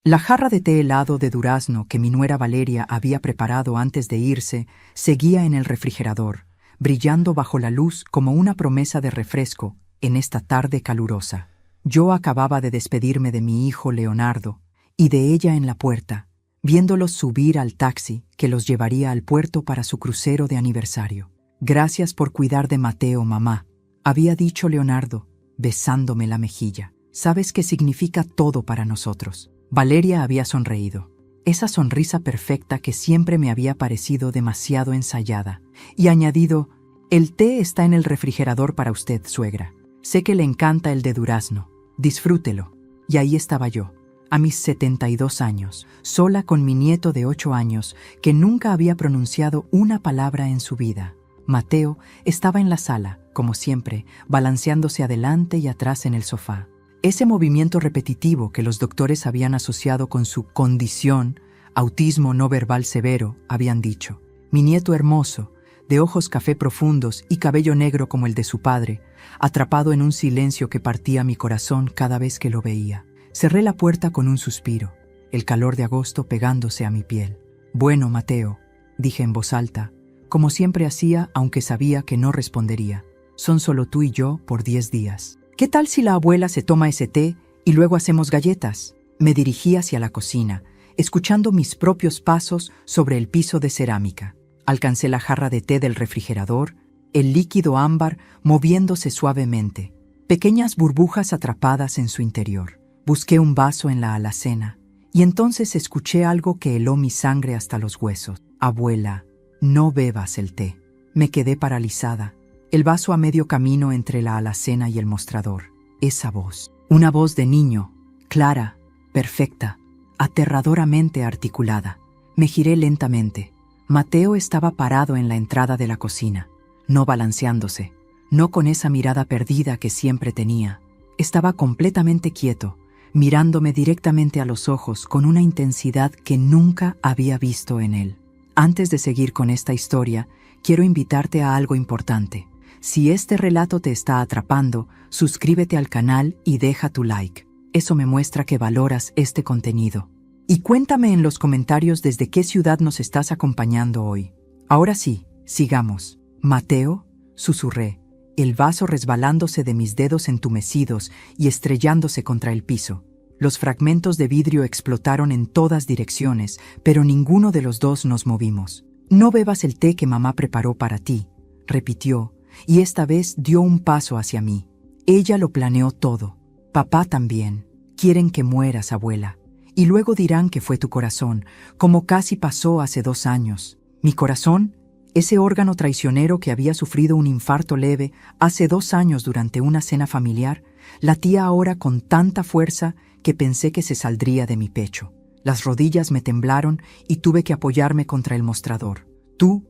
La jarra de té helado de durazno que mi nuera Valeria había preparado antes de irse seguía en el refrigerador, brillando bajo la luz como una promesa de refresco en esta tarde calurosa. Yo acababa de despedirme de mi hijo Leonardo y de ella en la puerta, viéndolos subir al taxi que los llevaría al puerto para su crucero de aniversario. «Gracias por cuidar de Mateo, mamá», había dicho Leonardo, besándome la mejilla. «Sabes que significa todo para nosotros». Valeria había sonreído, esa sonrisa perfecta que siempre me había parecido demasiado ensayada, y añadido: «El té está en el refrigerador para usted, suegra. Sé que le encanta el de durazno. Disfrútelo». Y ahí estaba yo, a mis 72 años, sola con mi nieto de 8 años, que nunca había pronunciado una palabra en su vida. Mateo estaba en la sala, como siempre, balanceándose adelante y atrás en el sofá. Ese movimiento repetitivo que los doctores habían asociado con su condición, autismo no verbal severo, habían dicho. Mi nieto hermoso, de ojos café profundos y cabello negro como el de su padre, atrapado en un silencio que partía mi corazón cada vez que lo veía. Cerré la puerta con un suspiro, el calor de agosto pegándose a mi piel. «Bueno, Mateo», dije en voz alta, como siempre hacía, aunque sabía que no respondería. «Son solo tú y yo por 10 días. ¿Qué tal si la abuela se toma ese té y luego hacemos galletas?» Me dirigí hacia la cocina, escuchando mis propios pasos sobre el piso de cerámica. Alcancé la jarra de té del refrigerador, el líquido ámbar moviéndose suavemente, pequeñas burbujas atrapadas en su interior. Busqué un vaso en la alacena y entonces escuché algo que heló mi sangre hasta los huesos. «Abuela, no bebas el té». Me quedé paralizada, el vaso a medio camino entre la alacena y el mostrador. Esa voz, una voz de niño, clara, perfecta, aterradoramente articulada. Me giré lentamente. Mateo estaba parado en la entrada de la cocina, no balanceándose, no con esa mirada perdida que siempre tenía. Estaba completamente quieto, mirándome directamente a los ojos con una intensidad que nunca había visto en él. Antes de seguir con esta historia, quiero invitarte a algo importante. Si este relato te está atrapando, suscríbete al canal y deja tu like. Eso me muestra que valoras este contenido. Y cuéntame en los comentarios desde qué ciudad nos estás acompañando hoy. Ahora sí, sigamos. «Mateo», susurré, el vaso resbalándose de mis dedos entumecidos y estrellándose contra el piso. Los fragmentos de vidrio explotaron en todas direcciones, pero ninguno de los dos nos movimos. «No bebas el té que mamá preparó para ti», repitió, y esta vez dio un paso hacia mí. «Ella lo planeó todo. Papá también. Quieren que mueras, abuela. Y luego dirán que fue tu corazón, como casi pasó hace 2 años. Mi corazón, ese órgano traicionero que había sufrido un infarto leve hace 2 años durante una cena familiar, latía ahora con tanta fuerza que pensé que se saldría de mi pecho. Las rodillas me temblaron y tuve que apoyarme contra el mostrador. Tú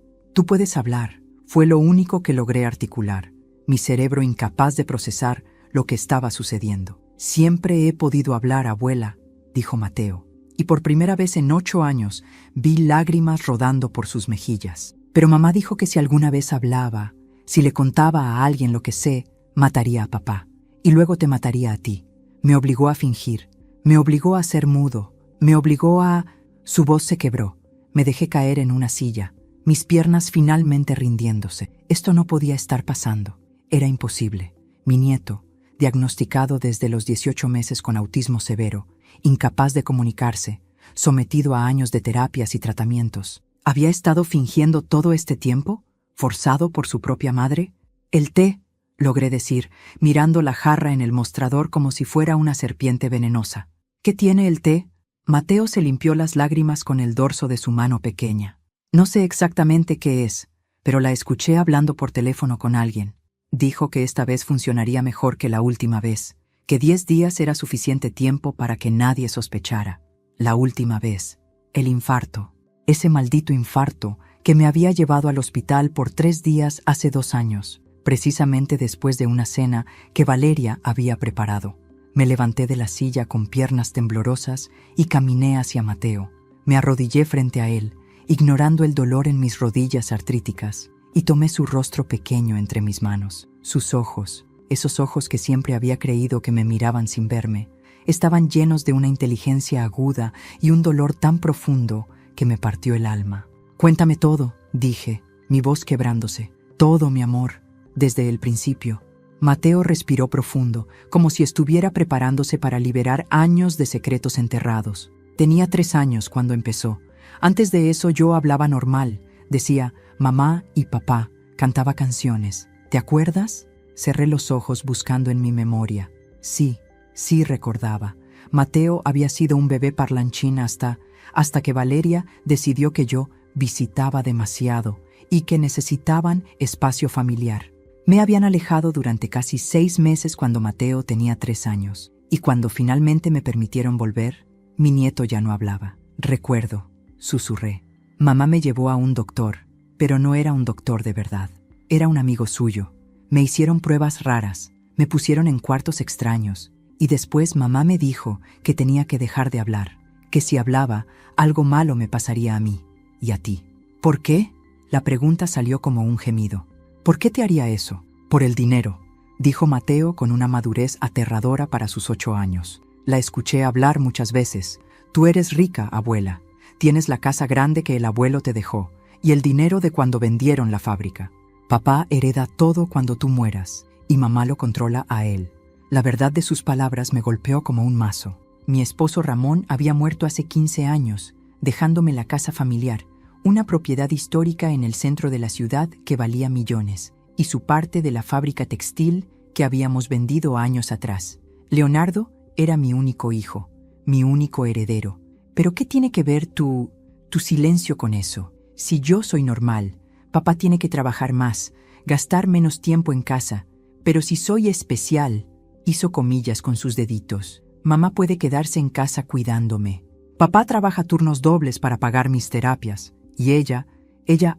puedes hablar», fue lo único que logré articular, mi cerebro incapaz de procesar lo que estaba sucediendo. «Siempre he podido hablar, abuela», dijo Mateo, y por primera vez en 8 años vi lágrimas rodando por sus mejillas. «Pero mamá dijo que si alguna vez hablaba, si le contaba a alguien lo que sé, mataría a papá, y luego te mataría a ti. Me obligó a fingir, me obligó a ser mudo, me obligó a...». Su voz se quebró, me dejé caer en una silla, mis piernas finalmente rindiéndose. Esto no podía estar pasando, era imposible. Mi nieto, diagnosticado desde los 18 meses con autismo severo, incapaz de comunicarse, sometido a años de terapias y tratamientos. ¿Había estado fingiendo todo este tiempo, forzado por su propia madre? «El té», logré decir, mirando la jarra en el mostrador como si fuera una serpiente venenosa. «¿Qué tiene el té?». Mateo se limpió las lágrimas con el dorso de su mano pequeña. «No sé exactamente qué es, pero la escuché hablando por teléfono con alguien. Dijo que esta vez funcionaría mejor que la última vez, que 10 días era suficiente tiempo para que nadie sospechara. La última vez, el infarto, ese maldito infarto que me había llevado al hospital por 3 días hace 2 años, precisamente después de una cena que Valeria había preparado. Me levanté de la silla con piernas temblorosas y caminé hacia Mateo. Me arrodillé frente a él, ignorando el dolor en mis rodillas artríticas, y tomé su rostro pequeño entre mis manos. Sus ojos, esos ojos que siempre había creído que me miraban sin verme, estaban llenos de una inteligencia aguda y un dolor tan profundo que me partió el alma. «Cuéntame todo», dije, mi voz quebrándose. «Todo, mi amor, desde el principio». Mateo respiró profundo, como si estuviera preparándose para liberar años de secretos enterrados. Tenía 3 años cuando empezó. Antes de eso yo hablaba normal. Decía mamá y papá, cantaba canciones. ¿Te acuerdas? Cerré los ojos buscando en mi memoria. Sí recordaba. Mateo había sido un bebé parlanchín hasta que Valeria decidió que yo visitaba demasiado y que necesitaban espacio familiar. Me habían alejado durante casi 6 meses cuando Mateo tenía 3 años, y cuando finalmente me permitieron volver, mi nieto ya no hablaba. «Recuerdo», susurré. «Mamá me llevó a un doctor, pero no era un doctor de verdad. Era un amigo suyo. Me hicieron pruebas raras, me pusieron en cuartos extraños, y después mamá me dijo que tenía que dejar de hablar, que si hablaba, algo malo me pasaría a mí y a ti». «¿Por qué?». La pregunta salió como un gemido. «¿Por qué te haría eso?». «Por el dinero», dijo Mateo con una madurez aterradora para sus 8 años. La escuché hablar muchas veces. «Tú eres rica, abuela. Tienes la casa grande que el abuelo te dejó y el dinero de cuando vendieron la fábrica. Papá hereda todo cuando tú mueras y mamá lo controla a él». La verdad de sus palabras me golpeó como un mazo. Mi esposo Ramón había muerto hace 15 años, dejándome la casa familiar, una propiedad histórica en el centro de la ciudad que valía millones, y su parte de la fábrica textil que habíamos vendido años atrás. Leonardo era mi único hijo, mi único heredero. ¿Pero qué tiene que ver tu silencio con eso? Si yo soy normal, papá tiene que trabajar más, gastar menos tiempo en casa, pero si soy especial, hizo comillas con sus deditos, mamá puede quedarse en casa cuidándome. Papá trabaja turnos dobles para pagar mis terapias, y ella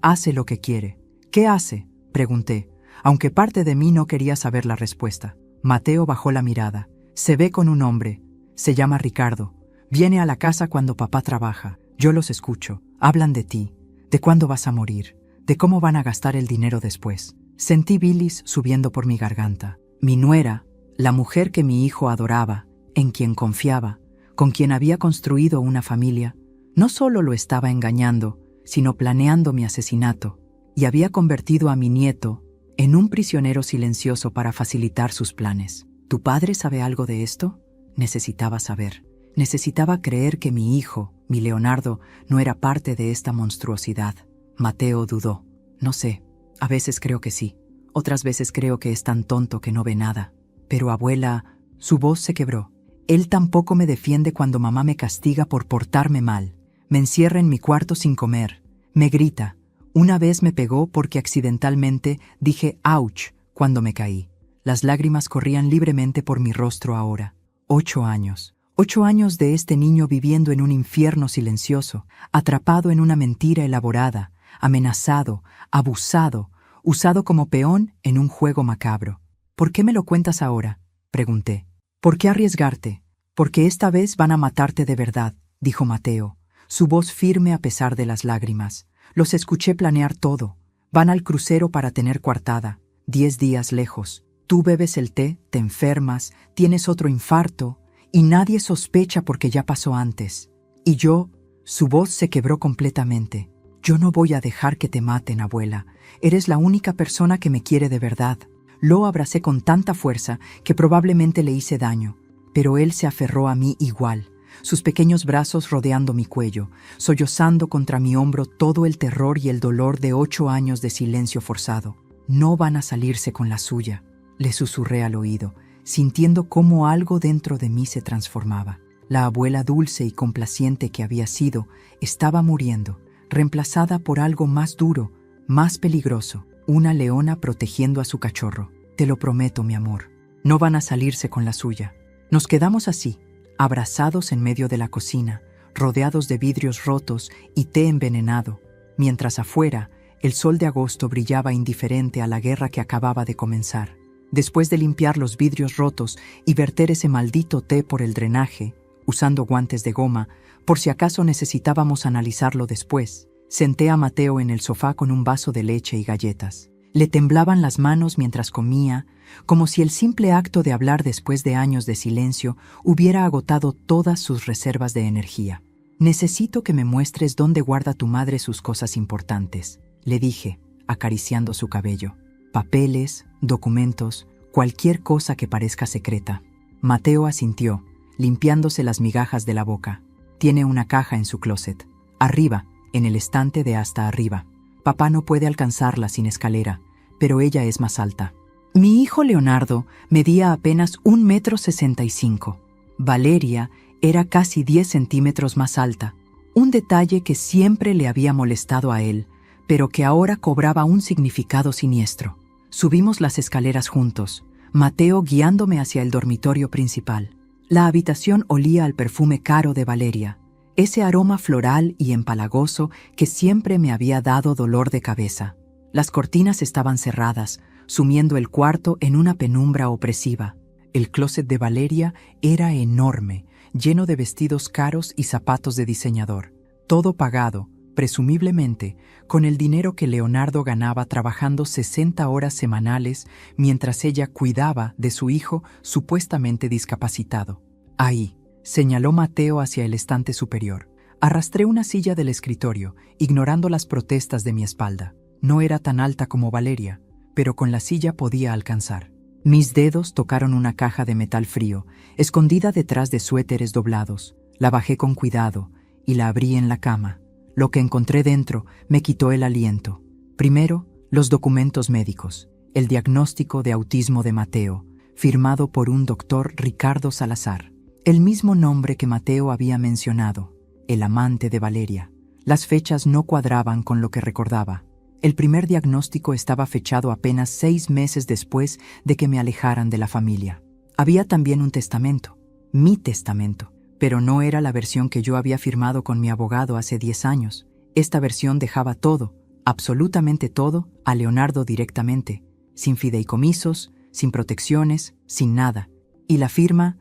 hace lo que quiere. ¿Qué hace?, pregunté, aunque parte de mí no quería saber la respuesta. Mateo bajó la mirada. «Se ve con un hombre. Se llama Ricardo. Viene a la casa cuando papá trabaja. Yo los escucho. Hablan de ti, de cuándo vas a morir, de cómo van a gastar el dinero después». Sentí bilis subiendo por mi garganta. Mi nuera, la mujer que mi hijo adoraba, en quien confiaba, con quien había construido una familia, no solo lo estaba engañando, sino planeando mi asesinato, y había convertido a mi nieto en un prisionero silencioso para facilitar sus planes. ¿Tu padre sabe algo de esto? Necesitaba saber. Necesitaba creer que mi hijo, mi Leonardo, no era parte de esta monstruosidad. Mateo dudó. «No sé. A veces creo que sí. Otras veces creo que es tan tonto que no ve nada. Pero abuela...». Su voz se quebró. «Él tampoco me defiende cuando mamá me castiga por portarme mal. Me encierra en mi cuarto sin comer. Me grita. Una vez me pegó porque accidentalmente dije «ouch» cuando me caí. Las lágrimas corrían libremente por mi rostro ahora. 8 años. 8 años de este niño viviendo en un infierno silencioso, atrapado en una mentira elaborada, amenazado, abusado, usado como peón en un juego macabro. «¿Por qué me lo cuentas ahora?», pregunté. «¿Por qué arriesgarte? Porque esta vez van a matarte de verdad», dijo Mateo, su voz firme a pesar de las lágrimas. «Los escuché planear todo. Van al crucero para tener coartada. 10 días lejos. Tú bebes el té, te enfermas, tienes otro infarto, y nadie sospecha porque ya pasó antes. Y yo...». Su voz se quebró completamente. «Yo no voy a dejar que te maten, abuela. Eres la única persona que me quiere de verdad». Lo abracé con tanta fuerza que probablemente le hice daño, pero él se aferró a mí igual, sus pequeños brazos rodeando mi cuello, sollozando contra mi hombro todo el terror y el dolor de 8 años de silencio forzado. «No van a salirse con la suya», le susurré al oído, sintiendo cómo algo dentro de mí se transformaba. La abuela dulce y complaciente que había sido estaba muriendo, reemplazada por algo más duro, más peligroso, una leona protegiendo a su cachorro. «Te lo prometo, mi amor, no van a salirse con la suya». Nos quedamos así, abrazados en medio de la cocina, rodeados de vidrios rotos y té envenenado, mientras afuera el sol de agosto brillaba indiferente a la guerra que acababa de comenzar. Después de limpiar los vidrios rotos y verter ese maldito té por el drenaje, usando guantes de goma, por si acaso necesitábamos analizarlo después, senté a Mateo en el sofá con un vaso de leche y galletas. Le temblaban las manos mientras comía, como si el simple acto de hablar después de años de silencio hubiera agotado todas sus reservas de energía. «Necesito que me muestres dónde guarda tu madre sus cosas importantes», le dije, acariciando su cabello. «Papeles, documentos, cualquier cosa que parezca secreta». Mateo asintió, limpiándose las migajas de la boca. «Tiene una caja en su closet. Arriba, en el estante de hasta arriba. Papá no puede alcanzarla sin escalera, pero ella es más alta». Mi hijo Leonardo medía apenas 1,65 m. Valeria era casi 10 centímetros más alta, un detalle que siempre le había molestado a él, pero que ahora cobraba un significado siniestro. Subimos las escaleras juntos, Mateo guiándome hacia el dormitorio principal. La habitación olía al perfume caro de Valeria, ese aroma floral y empalagoso que siempre me había dado dolor de cabeza. Las cortinas estaban cerradas, sumiendo el cuarto en una penumbra opresiva. El closet de Valeria era enorme, lleno de vestidos caros y zapatos de diseñador. Todo pagado, presumiblemente, con el dinero que Leonardo ganaba trabajando 60 horas semanales mientras ella cuidaba de su hijo supuestamente discapacitado. «Ahí», señaló Mateo hacia el estante superior. Arrastré una silla del escritorio, ignorando las protestas de mi espalda. No era tan alta como Valeria, pero con la silla podía alcanzar. Mis dedos tocaron una caja de metal frío, escondida detrás de suéteres doblados. La bajé con cuidado y la abrí en la cama. Lo que encontré dentro me quitó el aliento. Primero, los documentos médicos, el diagnóstico de autismo de Mateo, firmado por un doctor Ricardo Salazar. El mismo nombre que Mateo había mencionado, el amante de Valeria. Las fechas no cuadraban con lo que recordaba. El primer diagnóstico estaba fechado apenas 6 meses después de que me alejaran de la familia. Había también un testamento, mi testamento, pero no era la versión que yo había firmado con mi abogado hace 10 años. Esta versión dejaba todo, absolutamente todo, a Leonardo directamente, sin fideicomisos, sin protecciones, sin nada. Y la firma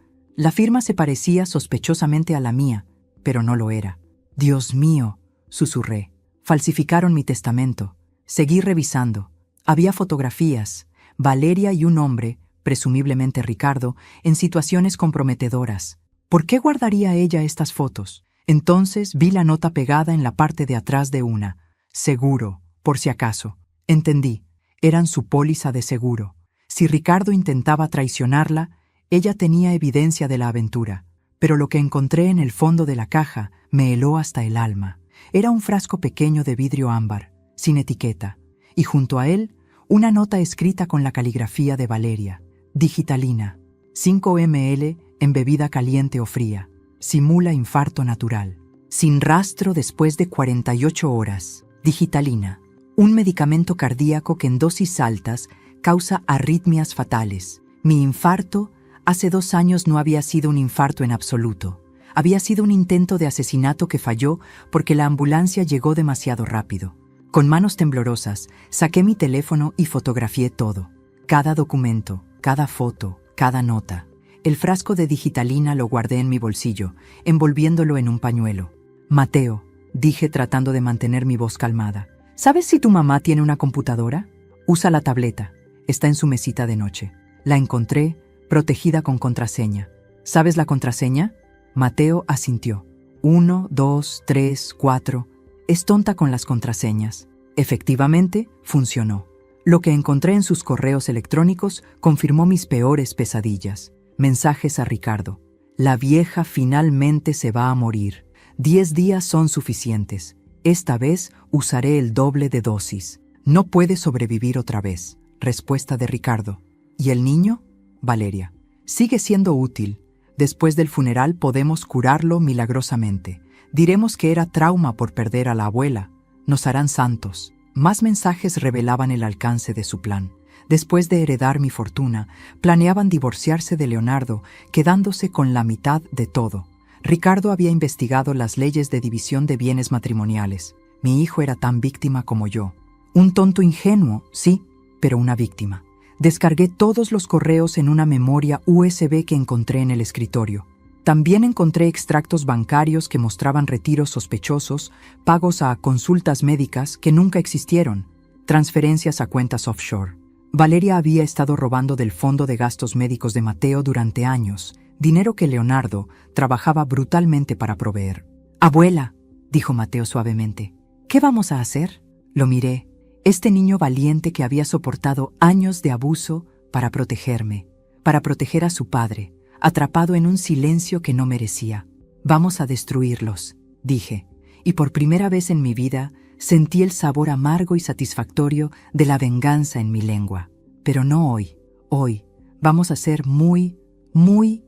se parecía sospechosamente a la mía, pero no lo era. «Dios mío», susurré, «falsificaron mi testamento». Seguí revisando. Había fotografías, Valeria y un hombre, presumiblemente Ricardo, en situaciones comprometedoras. ¿Por qué guardaría ella estas fotos? Entonces vi la nota pegada en la parte de atrás de una. «Seguro, por si acaso». Entendí. Eran su póliza de seguro. Si Ricardo intentaba traicionarla, ella tenía evidencia de la aventura. Pero lo que encontré en el fondo de la caja me heló hasta el alma. Era un frasco pequeño de vidrio ámbar, sin etiqueta, y junto a él, una nota escrita con la caligrafía de Valeria. «Digitalina, 5 ml en bebida caliente o fría. Simula infarto natural. Sin rastro después de 48 horas. Digitalina, un medicamento cardíaco que en dosis altas causa arritmias fatales. Mi infarto hace 2 años no había sido un infarto en absoluto. Había sido un intento de asesinato que falló porque la ambulancia llegó demasiado rápido». Con manos temblorosas, saqué mi teléfono y fotografié todo. Cada documento, cada foto, cada nota. El frasco de digitalina lo guardé en mi bolsillo, envolviéndolo en un pañuelo. «Mateo», dije tratando de mantener mi voz calmada, «¿sabes si tu mamá tiene una computadora? Usa la tableta. Está en su mesita de noche. La encontré, protegida con contraseña. ¿Sabes la contraseña?» Mateo asintió. 1, 2, 3, 4... Es tonta con las contraseñas. Efectivamente, funcionó. Lo que encontré en sus correos electrónicos confirmó mis peores pesadillas. Mensajes a Ricardo. «La vieja finalmente se va a morir. 10 días son suficientes. Esta vez usaré el doble de dosis. No puede sobrevivir otra vez». Respuesta de Ricardo. «¿Y el niño?» Valeria. «Sigue siendo útil. Después del funeral podemos curarlo milagrosamente. Diremos que era trauma por perder a la abuela. Nos harán santos». Más mensajes revelaban el alcance de su plan. Después de heredar mi fortuna, planeaban divorciarse de Leonardo, quedándose con la mitad de todo. Ricardo había investigado las leyes de división de bienes matrimoniales. Mi hijo era tan víctima como yo. Un tonto ingenuo, sí, pero una víctima. Descargué todos los correos en una memoria USB que encontré en el escritorio. También encontré extractos bancarios que mostraban retiros sospechosos, pagos a consultas médicas que nunca existieron. transferencias a cuentas offshore. Valeria había estado robando del fondo de gastos médicos de Mateo durante años, dinero que Leonardo trabajaba brutalmente para proveer. «Abuela», dijo Mateo suavemente, «¿qué vamos a hacer?». Lo miré, este niño valiente que había soportado años de abuso para protegerme, para proteger a su padre, atrapado en un silencio que no merecía. «Vamos a destruirlos», dije, y por primera vez en mi vida sentí el sabor amargo y satisfactorio de la venganza en mi lengua. Pero no hoy. Hoy vamos a ser muy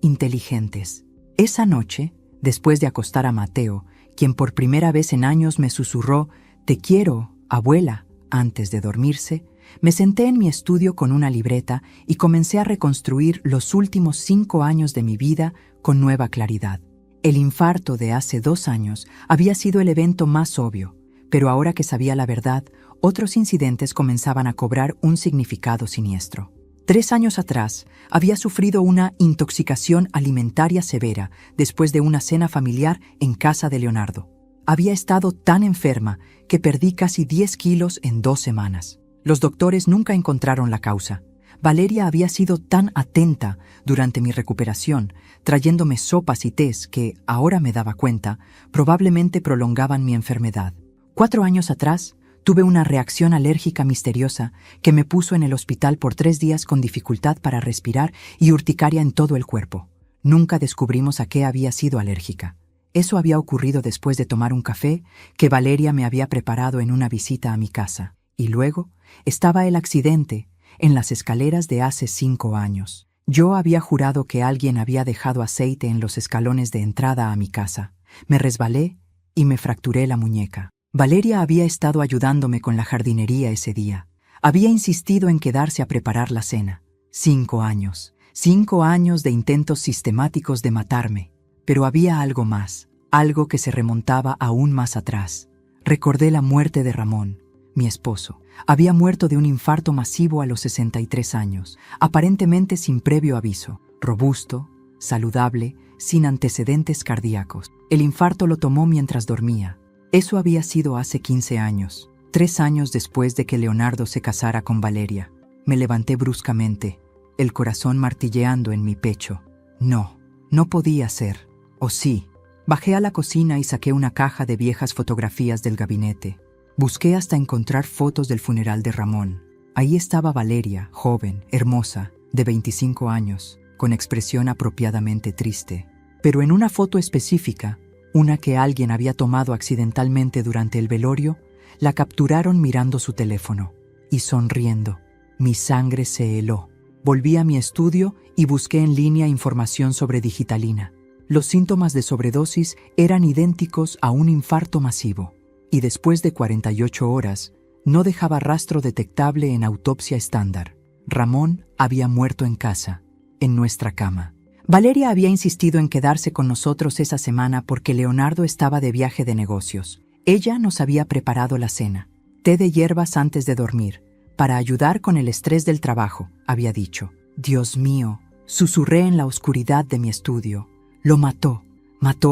inteligentes. Esa noche, después de acostar a Mateo, quien por primera vez en años me susurró «Te quiero, abuela», antes de dormirse, me senté en mi estudio con una libreta y comencé a reconstruir los últimos 5 años de mi vida con nueva claridad. El infarto de hace 2 años había sido el evento más obvio, pero ahora que sabía la verdad, otros incidentes comenzaban a cobrar un significado siniestro. 3 años atrás, había sufrido una intoxicación alimentaria severa después de una cena familiar en casa de Leonardo. Había estado tan enferma que perdí casi 10 kilos en 2 semanas. Los doctores nunca encontraron la causa. Valeria había sido tan atenta durante mi recuperación, trayéndome sopas y tés que, ahora me daba cuenta, probablemente prolongaban mi enfermedad. 4 años atrás, tuve una reacción alérgica misteriosa que me puso en el hospital por 3 días con dificultad para respirar y urticaria en todo el cuerpo. Nunca descubrimos a qué había sido alérgica. Eso había ocurrido después de tomar un café que Valeria me había preparado en una visita a mi casa. Y luego estaba el accidente en las escaleras de hace 5 años. Yo había jurado que alguien había dejado aceite en los escalones de entrada a mi casa. Me resbalé y me fracturé la muñeca. Valeria había estado ayudándome con la jardinería ese día. Había insistido en quedarse a preparar la cena. 5 años. 5 años de intentos sistemáticos de matarme. Pero había algo más, algo que se remontaba aún más atrás. Recordé la muerte de Ramón, mi esposo. Había muerto de un infarto masivo a los 63 años, aparentemente sin previo aviso. Robusto, saludable, sin antecedentes cardíacos. El infarto lo tomó mientras dormía. Eso había sido hace 15 años, 3 años después de que Leonardo se casara con Valeria. Me levanté bruscamente, el corazón martilleando en mi pecho. No podía ser. ¿O sí? Bajé a la cocina y saqué una caja de viejas fotografías del gabinete. Busqué hasta encontrar fotos del funeral de Ramón. Ahí estaba Valeria, joven, hermosa, de 25 años, con expresión apropiadamente triste. Pero en una foto específica, una que alguien había tomado accidentalmente durante el velorio, la capturaron mirando su teléfono y sonriendo. Mi sangre se heló. Volví a mi estudio y busqué en línea información sobre digitalina. Los síntomas de sobredosis eran idénticos a un infarto masivo, y después de 48 horas, no dejaba rastro detectable en autopsia estándar. Ramón había muerto en casa, en nuestra cama. Valeria había insistido en quedarse con nosotros esa semana porque Leonardo estaba de viaje de negocios. Ella nos había preparado la cena, té de hierbas antes de dormir, para ayudar con el estrés del trabajo, había dicho. Dios mío, susurré en la oscuridad de mi estudio. Lo mató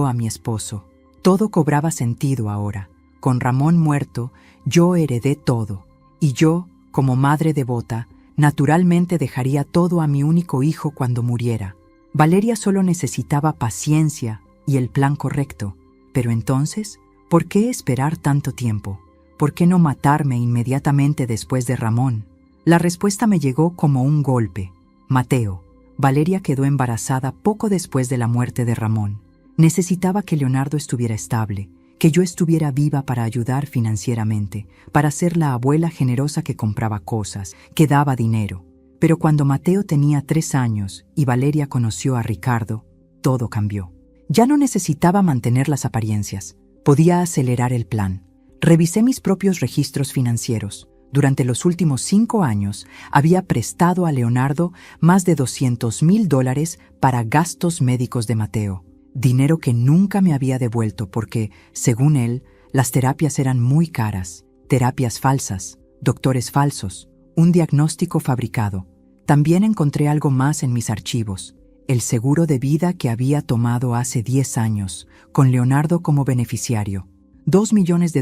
a mi esposo. Todo cobraba sentido ahora. Con Ramón muerto, yo heredé todo. Y yo, como madre devota, naturalmente dejaría todo a mi único hijo cuando muriera. Valeria solo necesitaba paciencia y el plan correcto. Pero entonces, ¿por qué esperar tanto tiempo? ¿Por qué no matarme inmediatamente después de Ramón? La respuesta me llegó como un golpe. Mateo. Valeria quedó embarazada poco después de la muerte de Ramón. Necesitaba que Leonardo estuviera estable, que yo estuviera viva para ayudar financieramente, para ser la abuela generosa que compraba cosas, que daba dinero. Pero cuando Mateo tenía 3 años y Valeria conoció a Ricardo, todo cambió. Ya no necesitaba mantener las apariencias, podía acelerar el plan. Revisé mis propios registros financieros. Durante los últimos 5 años había prestado a Leonardo más de $200,000 para gastos médicos de Mateo, dinero que nunca me había devuelto porque, según él, las terapias eran muy caras, terapias falsas, doctores falsos, un diagnóstico fabricado. También encontré algo más en mis archivos, el seguro de vida que había tomado hace 10 años, con Leonardo como beneficiario. $2 millones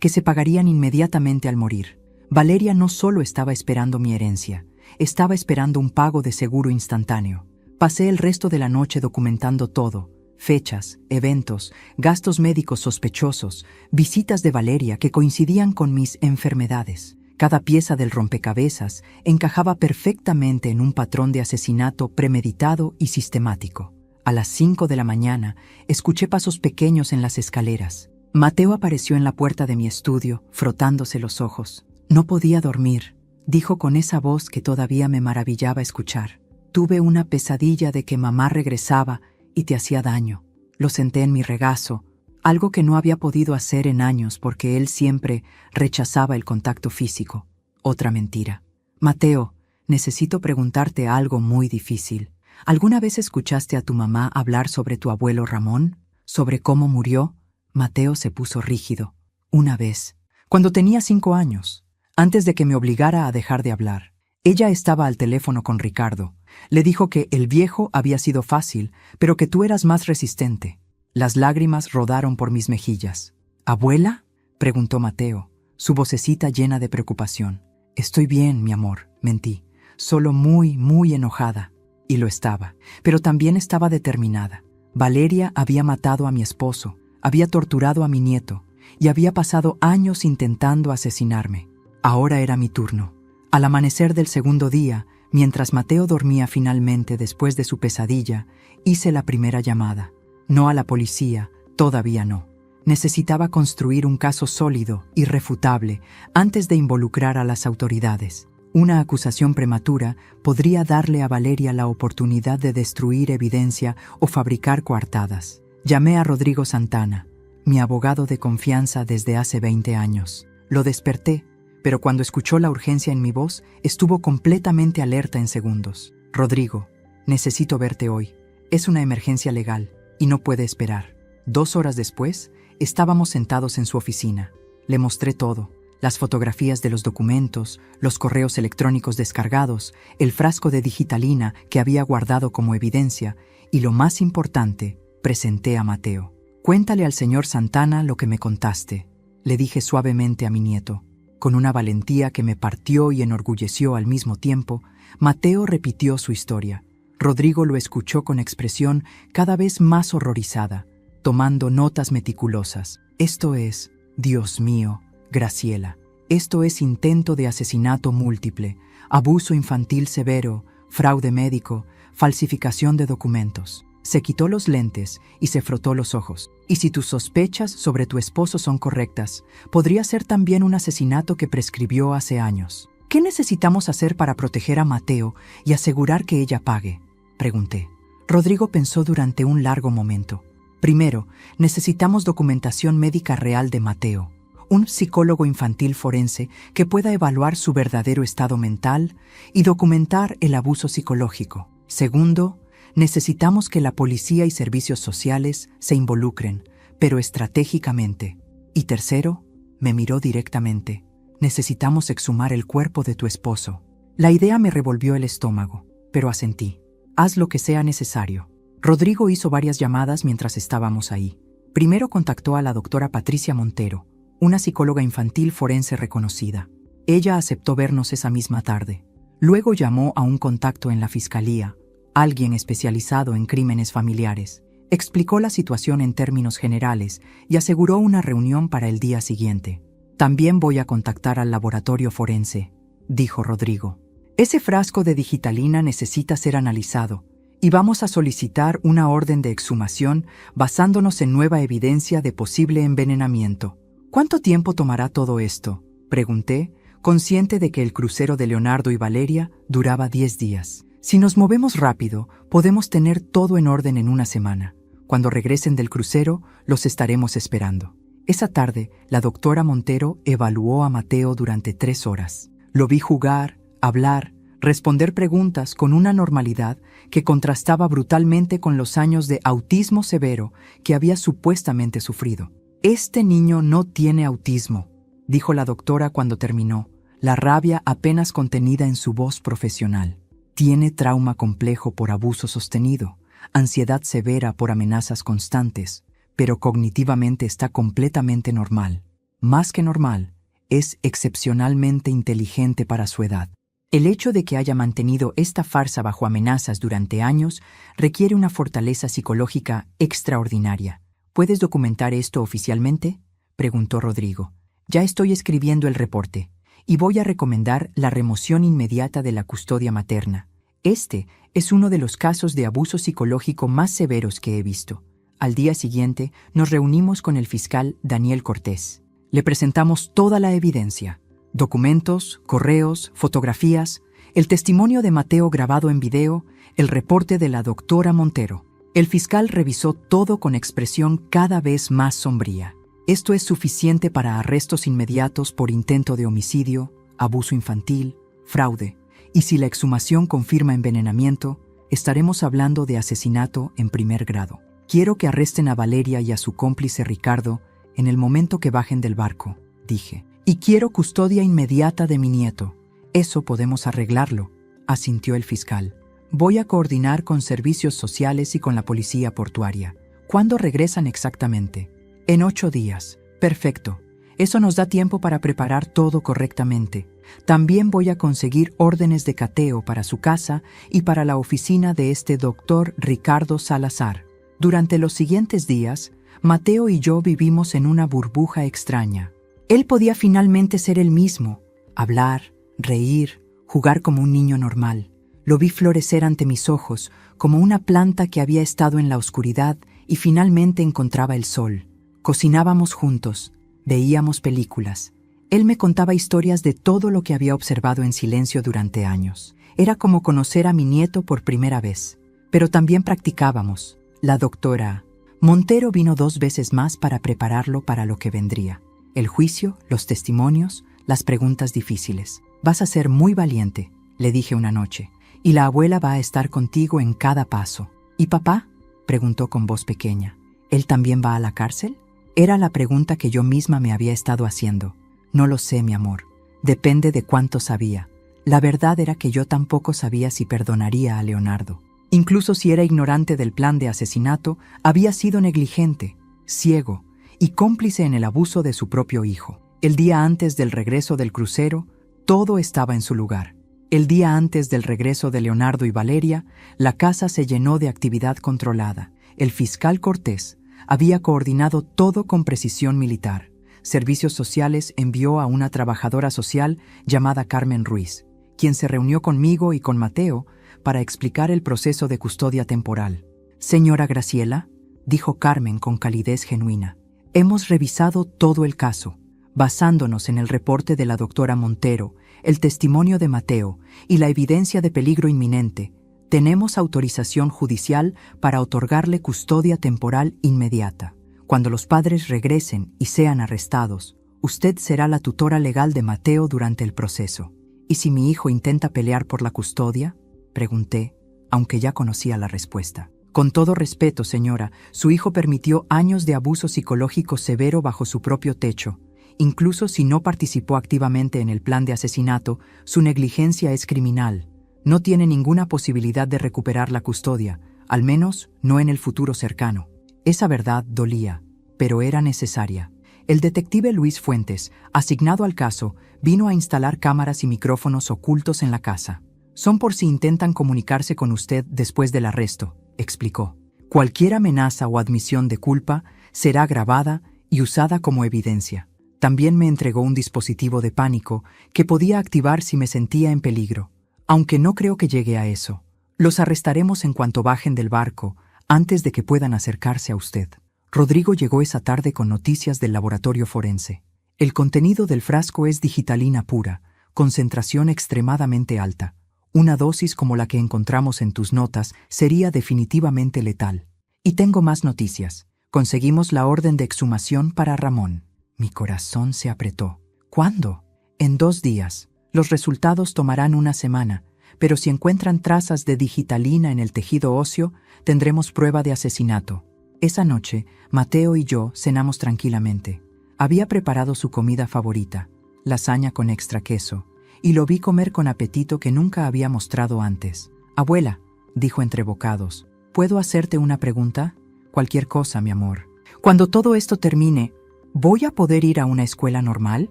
que se pagarían inmediatamente al morir. Valeria no solo estaba esperando mi herencia, estaba esperando un pago de seguro instantáneo. Pasé el resto de la noche documentando todo: fechas, eventos, gastos médicos sospechosos, visitas de Valeria que coincidían con mis enfermedades. Cada pieza del rompecabezas encajaba perfectamente en un patrón de asesinato premeditado y sistemático. A las 5 de la mañana, escuché pasos pequeños en las escaleras. Mateo apareció en la puerta de mi estudio, frotándose los ojos. «No podía dormir», dijo con esa voz que todavía me maravillaba escuchar. «Tuve una pesadilla de que mamá regresaba y te hacía daño». Lo senté en mi regazo, algo que no había podido hacer en años porque él siempre rechazaba el contacto físico. Otra mentira. «Mateo, necesito preguntarte algo muy difícil. ¿Alguna vez escuchaste a tu mamá hablar sobre tu abuelo Ramón? ¿Sobre cómo murió?» Mateo se puso rígido. «Una vez, cuando tenía 5 años, antes de que me obligara a dejar de hablar. Ella estaba al teléfono con Ricardo. Le dijo que el viejo había sido fácil, pero que tú eras más resistente». Las lágrimas rodaron por mis mejillas. «¿Abuela?», preguntó Mateo, su vocecita llena de preocupación. «Estoy bien, mi amor», mentí, «solo muy, muy enojada». Y lo estaba, pero también estaba determinada. Valeria había matado a mi esposo, había torturado a mi nieto y había pasado años intentando asesinarme. Ahora era mi turno. Al amanecer del segundo día, mientras Mateo dormía finalmente después de su pesadilla, hice la primera llamada. No a la policía, todavía no. Necesitaba construir un caso sólido, irrefutable, antes de involucrar a las autoridades. Una acusación prematura podría darle a Valeria la oportunidad de destruir evidencia o fabricar coartadas. Llamé a Rodrigo Santana, mi abogado de confianza desde hace 20 años. Lo desperté, pero cuando escuchó la urgencia en mi voz, estuvo completamente alerta en segundos. «Rodrigo, necesito verte hoy. Es una emergencia legal y no puede esperar». 2 horas después, estábamos sentados en su oficina. Le mostré todo: las fotografías de los documentos, los correos electrónicos descargados, el frasco de digitalina que había guardado como evidencia y, lo más importante, presenté a Mateo. «Cuéntale al señor Santana lo que me contaste», le dije suavemente a mi nieto. Con una valentía que me partió y enorgulleció al mismo tiempo, Mateo repitió su historia. Rodrigo lo escuchó con expresión cada vez más horrorizada, tomando notas meticulosas. «Esto es, Dios mío, Graciela, esto es intento de asesinato múltiple, abuso infantil severo, fraude médico, falsificación de documentos». Se quitó los lentes y se frotó los ojos. «Y si tus sospechas sobre tu esposo son correctas, podría ser también un asesinato que prescribió hace años. ¿Qué necesitamos hacer para proteger a Mateo y asegurar que ella pague?», pregunté. Rodrigo pensó durante un largo momento. «Primero, necesitamos documentación médica real de Mateo. Un psicólogo infantil forense que pueda evaluar su verdadero estado mental y documentar el abuso psicológico. Segundo, necesitamos que la policía y servicios sociales se involucren, pero estratégicamente. Y tercero», me miró directamente, «necesitamos exhumar el cuerpo de tu esposo». La idea me revolvió el estómago, pero asentí. «Haz lo que sea necesario». Rodrigo hizo varias llamadas mientras estábamos ahí. Primero contactó a la doctora Patricia Montero, una psicóloga infantil forense reconocida. Ella aceptó vernos esa misma tarde. Luego llamó a un contacto en la fiscalía, alguien especializado en crímenes familiares. Explicó la situación en términos generales y aseguró una reunión para el día siguiente. «También voy a contactar al laboratorio forense», dijo Rodrigo. «Ese frasco de digitalina necesita ser analizado y vamos a solicitar una orden de exhumación basándonos en nueva evidencia de posible envenenamiento». «¿Cuánto tiempo tomará todo esto?», pregunté, consciente de que el crucero de Leonardo y Valeria duraba 10 días. «Si nos movemos rápido, podemos tener todo en orden en una semana. Cuando regresen del crucero, los estaremos esperando». Esa tarde, la doctora Montero evaluó a Mateo durante 3 horas. Lo vi jugar, hablar, responder preguntas con una normalidad que contrastaba brutalmente con los años de autismo severo que había supuestamente sufrido. «Este niño no tiene autismo», dijo la doctora cuando terminó, la rabia apenas contenida en su voz profesional. «Tiene trauma complejo por abuso sostenido, ansiedad severa por amenazas constantes, pero cognitivamente está completamente normal. Más que normal, Es excepcionalmente inteligente para su edad. El hecho de que haya mantenido esta farsa bajo amenazas durante años requiere una fortaleza psicológica extraordinaria. ¿Puedes documentar esto oficialmente?, preguntó Rodrigo. Ya estoy escribiendo el reporte, y voy a recomendar la remoción inmediata de la custodia materna. Este es uno de los casos de abuso psicológico más severos que he visto. Al día siguiente, nos reunimos con el fiscal Daniel Cortés. Le presentamos toda la evidencia: documentos, correos, fotografías, el testimonio de Mateo grabado en video, el reporte de la doctora Montero. El fiscal revisó todo con expresión cada vez más sombría. Esto es suficiente para arrestos inmediatos por intento de homicidio, abuso infantil, fraude, y si la exhumación confirma envenenamiento, estaremos hablando de asesinato en primer grado. Quiero que arresten a Valeria y a su cómplice Ricardo en el momento que bajen del barco, dije. Y quiero custodia inmediata de mi nieto. Eso podemos arreglarlo, asintió el fiscal. Voy a coordinar con servicios sociales y con la policía portuaria. ¿Cuándo regresan exactamente? En 8 días. Perfecto. Eso nos da tiempo para preparar todo correctamente. También voy a conseguir órdenes de cateo para su casa y para la oficina de este doctor Ricardo Salazar. Durante los siguientes días, Mateo y yo vivimos en una burbuja extraña. Él podía finalmente ser él mismo, hablar, reír, jugar como un niño normal. Lo vi florecer ante mis ojos, como una planta que había estado en la oscuridad y finalmente encontraba el sol. Cocinábamos juntos, veíamos películas. Él me contaba historias de todo lo que había observado en silencio durante años. Era como conocer a mi nieto por primera vez. Pero también practicábamos. La doctora Montero vino 2 veces más para prepararlo para lo que vendría. El juicio, los testimonios, las preguntas difíciles. Vas a ser muy valiente, le dije una noche, y la abuela va a estar contigo en cada paso. ¿Y papá?, preguntó con voz pequeña. ¿Él también va a la cárcel? Era la pregunta que yo misma me había estado haciendo. No lo sé, mi amor. Depende de cuánto sabía. La verdad era que yo tampoco sabía si perdonaría a Leonardo. Incluso si era ignorante del plan de asesinato, había sido negligente, ciego y cómplice en el abuso de su propio hijo. El día antes del regreso del crucero, todo estaba en su lugar. El día antes del regreso de Leonardo y Valeria, la casa se llenó de actividad controlada. El fiscal Cortés había coordinado todo con precisión militar. Servicios Sociales envió a una trabajadora social llamada Carmen Ruiz, quien se reunió conmigo y con Mateo para explicar el proceso de custodia temporal. Señora Graciela, dijo Carmen con calidez genuina, hemos revisado todo el caso, basándonos en el reporte de la doctora Montero, el testimonio de Mateo y la evidencia de peligro inminente. Tenemos autorización judicial para otorgarle custodia temporal inmediata. Cuando los padres regresen y sean arrestados, usted será la tutora legal de Mateo durante el proceso. ¿Y si mi hijo intenta pelear por la custodia?, pregunté, aunque ya conocía la respuesta. Con todo respeto, señora, su hijo permitió años de abuso psicológico severo bajo su propio techo. Incluso si no participó activamente en el plan de asesinato, su negligencia es criminal. No tiene ninguna posibilidad de recuperar la custodia, al menos no en el futuro cercano. Esa verdad dolía, pero era necesaria. El detective Luis Fuentes, asignado al caso, vino a instalar cámaras y micrófonos ocultos en la casa. Son por si intentan comunicarse con usted después del arresto, explicó. Cualquier amenaza o admisión de culpa será grabada y usada como evidencia. También me entregó un dispositivo de pánico que podía activar si me sentía en peligro. Aunque no creo que llegue a eso. Los arrestaremos en cuanto bajen del barco, antes de que puedan acercarse a usted. Rodrigo llegó esa tarde con noticias del laboratorio forense. El contenido del frasco es digitalina pura, concentración extremadamente alta. Una dosis como la que encontramos en tus notas sería definitivamente letal. Y tengo más noticias. Conseguimos la orden de exhumación para Ramón. Mi corazón se apretó. ¿Cuándo? En 2 días. Los resultados tomarán 1 semana, pero si encuentran trazas de digitalina en el tejido óseo, tendremos prueba de asesinato. Esa noche, Mateo y yo cenamos tranquilamente. Había preparado su comida favorita, lasaña con extra queso, y lo vi comer con apetito que nunca había mostrado antes. Abuela, dijo entre bocados, ¿puedo hacerte una pregunta? Cualquier cosa, mi amor. Cuando todo esto termine, ¿voy a poder ir a una escuela normal?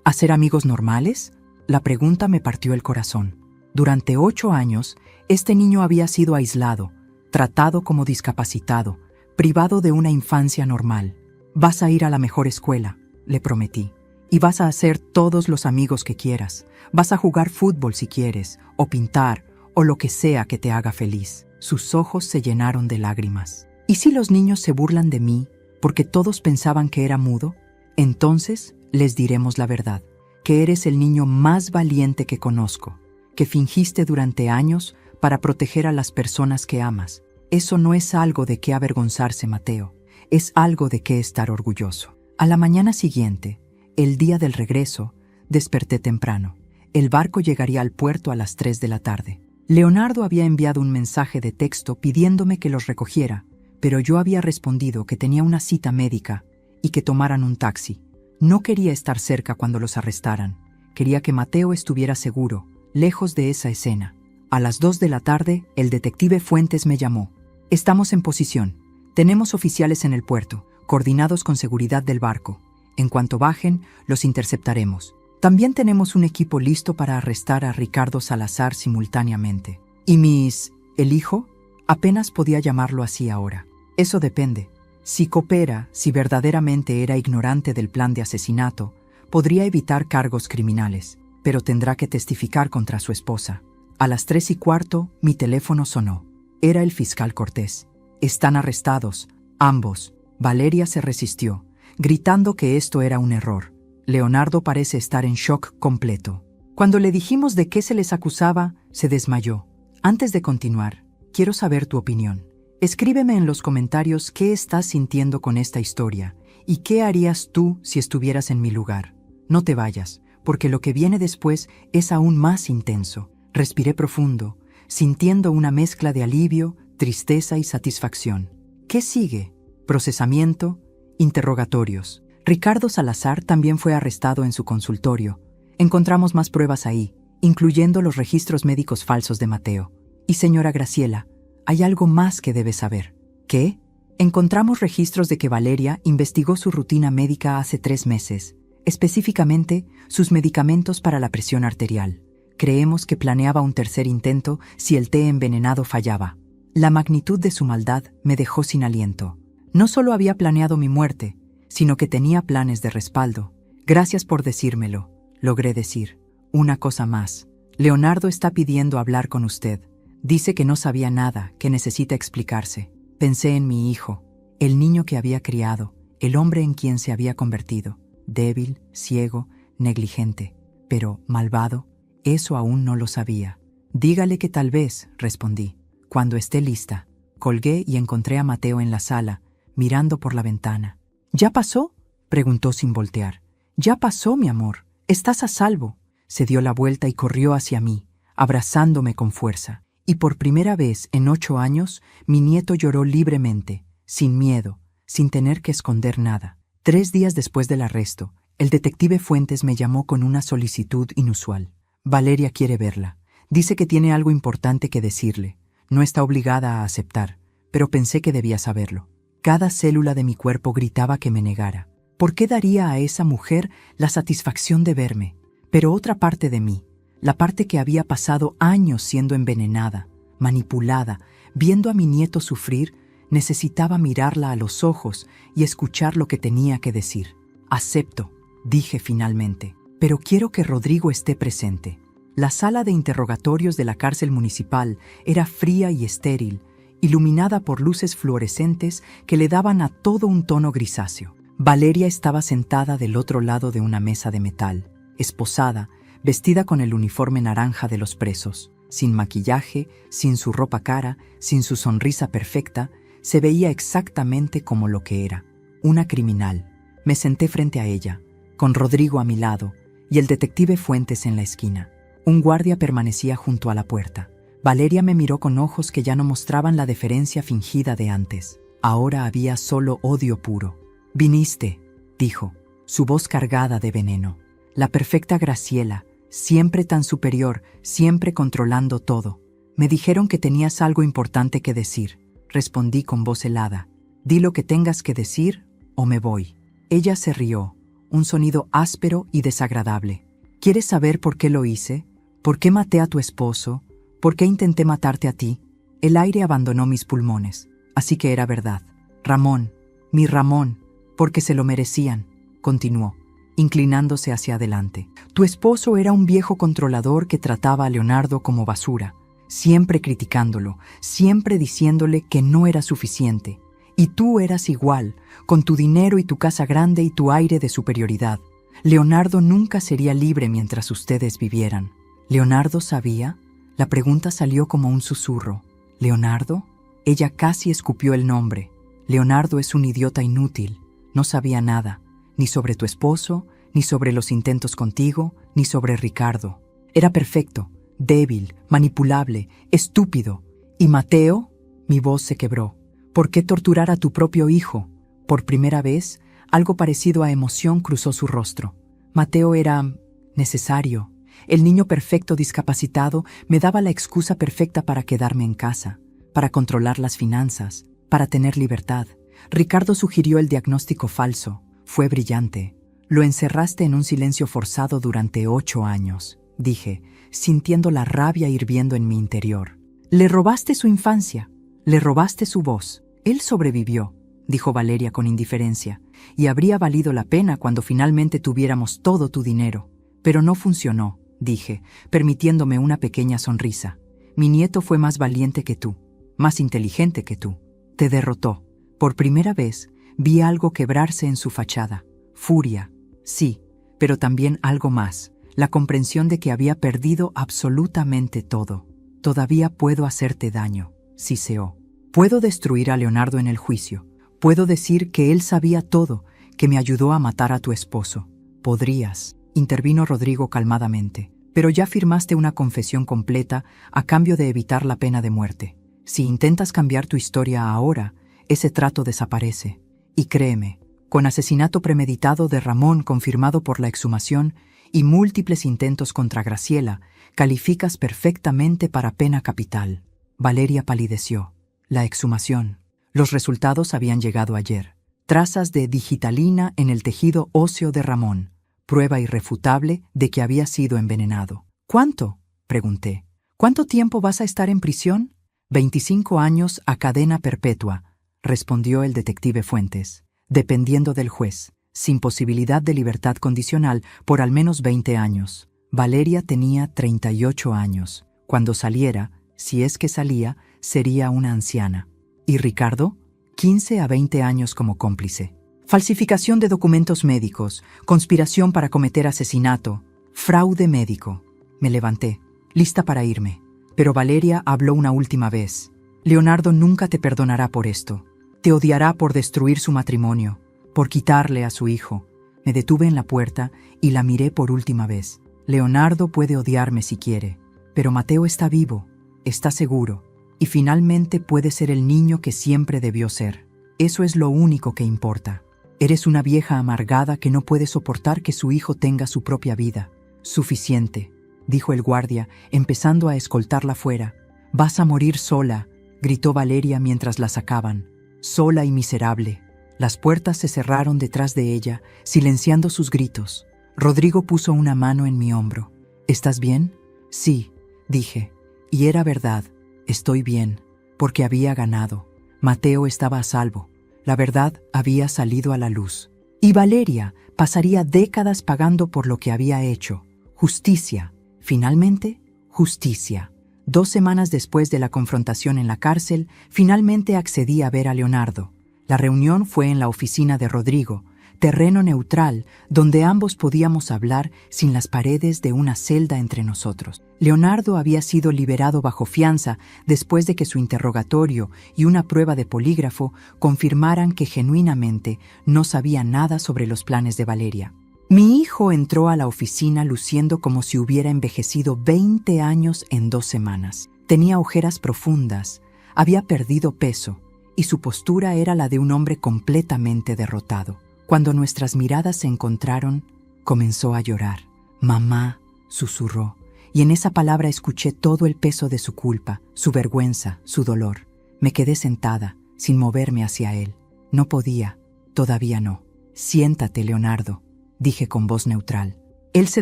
¿Hacer amigos normales? La pregunta me partió el corazón. Durante 8 años, este niño había sido aislado, tratado como discapacitado, privado de una infancia normal. Vas a ir a la mejor escuela, le prometí, y vas a hacer todos los amigos que quieras. Vas a jugar fútbol si quieres, o pintar, o lo que sea que te haga feliz. Sus ojos se llenaron de lágrimas. ¿Y si los niños se burlan de mí porque todos pensaban que era mudo? Entonces les diremos la verdad, que eres el niño más valiente que conozco, que fingiste durante años para proteger a las personas que amas. Eso no es algo de qué avergonzarse, Mateo. Es algo de qué estar orgulloso. A la mañana siguiente, el día del regreso, desperté temprano. El barco llegaría al puerto a las 3 de la tarde. Leonardo había enviado un mensaje de texto pidiéndome que los recogiera, pero yo había respondido que tenía una cita médica y que tomaran un taxi. No quería estar cerca cuando los arrestaran. Quería que Mateo estuviera seguro, lejos de esa escena. A las 2 de la tarde, el detective Fuentes me llamó. Estamos en posición. Tenemos oficiales en el puerto, coordinados con seguridad del barco. En cuanto bajen, los interceptaremos. También tenemos un equipo listo para arrestar a Ricardo Salazar simultáneamente. ¿Y el hijo? Apenas podía llamarlo así ahora. Eso depende. Si coopera, si verdaderamente era ignorante del plan de asesinato, podría evitar cargos criminales, pero tendrá que testificar contra su esposa. A las 3:15, mi teléfono sonó. Era el fiscal Cortés. Están arrestados, ambos. Valeria se resistió, gritando que esto era un error. Leonardo parece estar en shock completo. Cuando le dijimos de qué se les acusaba, se desmayó. Antes de continuar, quiero saber tu opinión. Escríbeme en los comentarios qué estás sintiendo con esta historia y qué harías tú si estuvieras en mi lugar. No te vayas, porque lo que viene después es aún más intenso. Respiré profundo, sintiendo una mezcla de alivio, tristeza y satisfacción. ¿Qué sigue? Procesamiento, interrogatorios. Ricardo Salazar también fue arrestado en su consultorio. Encontramos más pruebas ahí, incluyendo los registros médicos falsos de Mateo. Y señora Graciela, hay algo más que debe saber. ¿Qué? Encontramos registros de que Valeria investigó su rutina médica hace 3 meses, específicamente sus medicamentos para la presión arterial. Creemos que planeaba un tercer intento si el té envenenado fallaba. La magnitud de su maldad me dejó sin aliento. No solo había planeado mi muerte, sino que tenía planes de respaldo. Gracias por decírmelo, logré decir. Una cosa más. Leonardo está pidiendo hablar con usted. Dice que no sabía nada, que necesita explicarse. Pensé en mi hijo, el niño que había criado, el hombre en quien se había convertido. Débil, ciego, negligente, pero malvado. Eso aún no lo sabía. Dígale que tal vez, respondí. Cuando esté lista. Colgué y encontré a Mateo en la sala, mirando por la ventana. ¿Ya pasó?, preguntó sin voltear. Ya pasó, mi amor. Estás a salvo. Se dio la vuelta y corrió hacia mí, abrazándome con fuerza. Y por primera vez en 8 años, mi nieto lloró libremente, sin miedo, sin tener que esconder nada. 3 días después del arresto, el detective Fuentes me llamó con una solicitud inusual. Valeria quiere verla. Dice que tiene algo importante que decirle. No está obligada a aceptar, pero pensé que debía saberlo. Cada célula de mi cuerpo gritaba que me negara. ¿Por qué daría a esa mujer la satisfacción de verme? Pero otra parte de mí, la parte que había pasado años siendo envenenada, manipulada, viendo a mi nieto sufrir, necesitaba mirarla a los ojos y escuchar lo que tenía que decir. Acepto, dije finalmente, pero quiero que Rodrigo esté presente. La sala de interrogatorios de la cárcel municipal era fría y estéril, iluminada por luces fluorescentes que le daban a todo un tono grisáceo. Valeria estaba sentada del otro lado de una mesa de metal, esposada, vestida con el uniforme naranja de los presos. Sin maquillaje, sin su ropa cara, sin su sonrisa perfecta, se veía exactamente como lo que era, una criminal. Me senté frente a ella, con Rodrigo a mi lado y el detective Fuentes en la esquina. Un guardia permanecía junto a la puerta. Valeria me miró con ojos que ya no mostraban la deferencia fingida de antes. Ahora había solo odio puro. «Viniste», dijo, su voz cargada de veneno. La perfecta Graciela, siempre tan superior, siempre controlando todo. «Me dijeron que tenías algo importante que decir», respondí con voz helada. «Di lo que tengas que decir o me voy». Ella se rió, un sonido áspero y desagradable. ¿Quieres saber por qué lo hice? ¿Por qué maté a tu esposo? ¿Por qué intenté matarte a ti? El aire abandonó mis pulmones, así que era verdad. Ramón, mi Ramón, porque se lo merecían, continuó, inclinándose hacia adelante. Tu esposo era un viejo controlador que trataba a Leonardo como basura, siempre criticándolo, siempre diciéndole que no era suficiente. Y tú eras igual, con tu dinero y tu casa grande y tu aire de superioridad. Leonardo nunca sería libre mientras ustedes vivieran. ¿Leonardo sabía? La pregunta salió como un susurro. ¿Leonardo? Ella casi escupió el nombre. Leonardo es un idiota inútil. No sabía nada, ni sobre tu esposo, ni sobre los intentos contigo, ni sobre Ricardo. Era perfecto, débil, manipulable, estúpido. ¿Y Mateo? Mi voz se quebró. ¿Por qué torturar a tu propio hijo? Por primera vez, algo parecido a emoción cruzó su rostro. Mateo era necesario. El niño perfecto discapacitado me daba la excusa perfecta para quedarme en casa, para controlar las finanzas, para tener libertad. Ricardo sugirió el diagnóstico falso. Fue brillante. Lo encerraste en un silencio forzado durante 8 años, dije, sintiendo la rabia hirviendo en mi interior. Le robaste su infancia. Le robaste su voz. Él sobrevivió, dijo Valeria con indiferencia, y habría valido la pena cuando finalmente tuviéramos todo tu dinero. Pero no funcionó, dije, permitiéndome una pequeña sonrisa. Mi nieto fue más valiente que tú, más inteligente que tú. Te derrotó. Por primera vez, vi algo quebrarse en su fachada. Furia, sí, pero también algo más, la comprensión de que había perdido absolutamente todo. Todavía puedo hacerte daño, siseó. Puedo destruir a Leonardo en el juicio. Puedo decir que él sabía todo, que me ayudó a matar a tu esposo. Podrías, intervino Rodrigo calmadamente, pero ya firmaste una confesión completa a cambio de evitar la pena de muerte. Si intentas cambiar tu historia ahora, ese trato desaparece. Y créeme, con asesinato premeditado de Ramón confirmado por la exhumación y múltiples intentos contra Graciela, calificas perfectamente para pena capital. Valeria palideció. La exhumación. Los resultados habían llegado ayer. Trazas de digitalina en el tejido óseo de Ramón. Prueba irrefutable de que había sido envenenado. ¿Cuánto?, pregunté. ¿Cuánto tiempo vas a estar en prisión? 25 años a cadena perpetua, respondió el detective Fuentes, dependiendo del juez, sin posibilidad de libertad condicional por al menos 20 años. Valeria tenía 38 años. Cuando saliera, si es que salía, sería una anciana. ¿Y Ricardo? 15 a 20 años como cómplice. Falsificación de documentos médicos, conspiración para cometer asesinato, fraude médico. Me levanté, lista para irme. Pero Valeria habló una última vez. Leonardo nunca te perdonará por esto. Te odiará por destruir su matrimonio, por quitarle a su hijo. Me detuve en la puerta y la miré por última vez. Leonardo puede odiarme si quiere, pero Mateo está vivo, está seguro, y finalmente puede ser el niño que siempre debió ser. Eso es lo único que importa. Eres una vieja amargada que no puede soportar que su hijo tenga su propia vida. Suficiente, dijo el guardia, empezando a escoltarla fuera. Vas a morir sola, gritó Valeria mientras la sacaban. Sola y miserable. Las puertas se cerraron detrás de ella, silenciando sus gritos. Rodrigo puso una mano en mi hombro. ¿Estás bien? Sí, dije. Y era verdad. Estoy bien, porque había ganado. Mateo estaba a salvo. La verdad había salido a la luz. Y Valeria pasaría décadas pagando por lo que había hecho. Justicia. Finalmente, justicia. 2 semanas después de la confrontación en la cárcel, finalmente accedí a ver a Leonardo. La reunión fue en la oficina de Rodrigo, terreno neutral donde ambos podíamos hablar sin las paredes de una celda entre nosotros. Leonardo había sido liberado bajo fianza después de que su interrogatorio y una prueba de polígrafo confirmaran que genuinamente no sabía nada sobre los planes de Valeria. Mi hijo entró a la oficina luciendo como si hubiera envejecido 20 años en 2 semanas. Tenía ojeras profundas, había perdido peso y su postura era la de un hombre completamente derrotado. Cuando nuestras miradas se encontraron, comenzó a llorar. «Mamá», susurró, y en esa palabra escuché todo el peso de su culpa, su vergüenza, su dolor. Me quedé sentada, sin moverme hacia él. No podía, todavía no. «Siéntate, Leonardo», dije con voz neutral. Él se